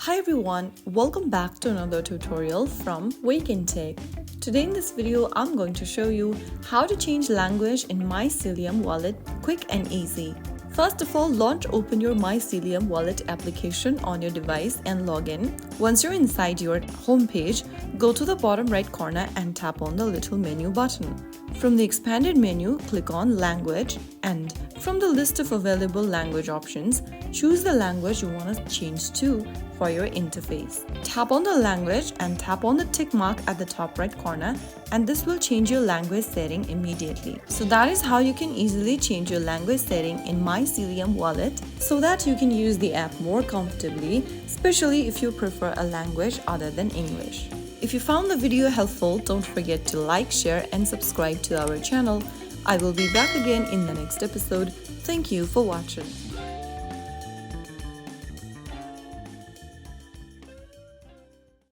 Hi everyone, welcome back to another tutorial from Wake&Tech. Today in this video, I'm going to show you how to change language in Mycelium Wallet quick and easy. First of all, launch open your Mycelium Wallet application on your device and log in. Once you're inside your home page, go to the bottom right corner and tap on the little menu button. From the expanded menu, click on Language, and from the list of available language options, choose the language you want to change to for your interface. Tap on the language and tap on the tick mark at the top right corner, and this will change your language setting immediately. So that is how you can easily change your language setting in Mycelium Wallet so that you can use the app more comfortably, especially if you prefer a language other than English. If you found the video helpful, don't forget to like, share and subscribe to our channel. I will be back again in the next episode. Thank you for watching.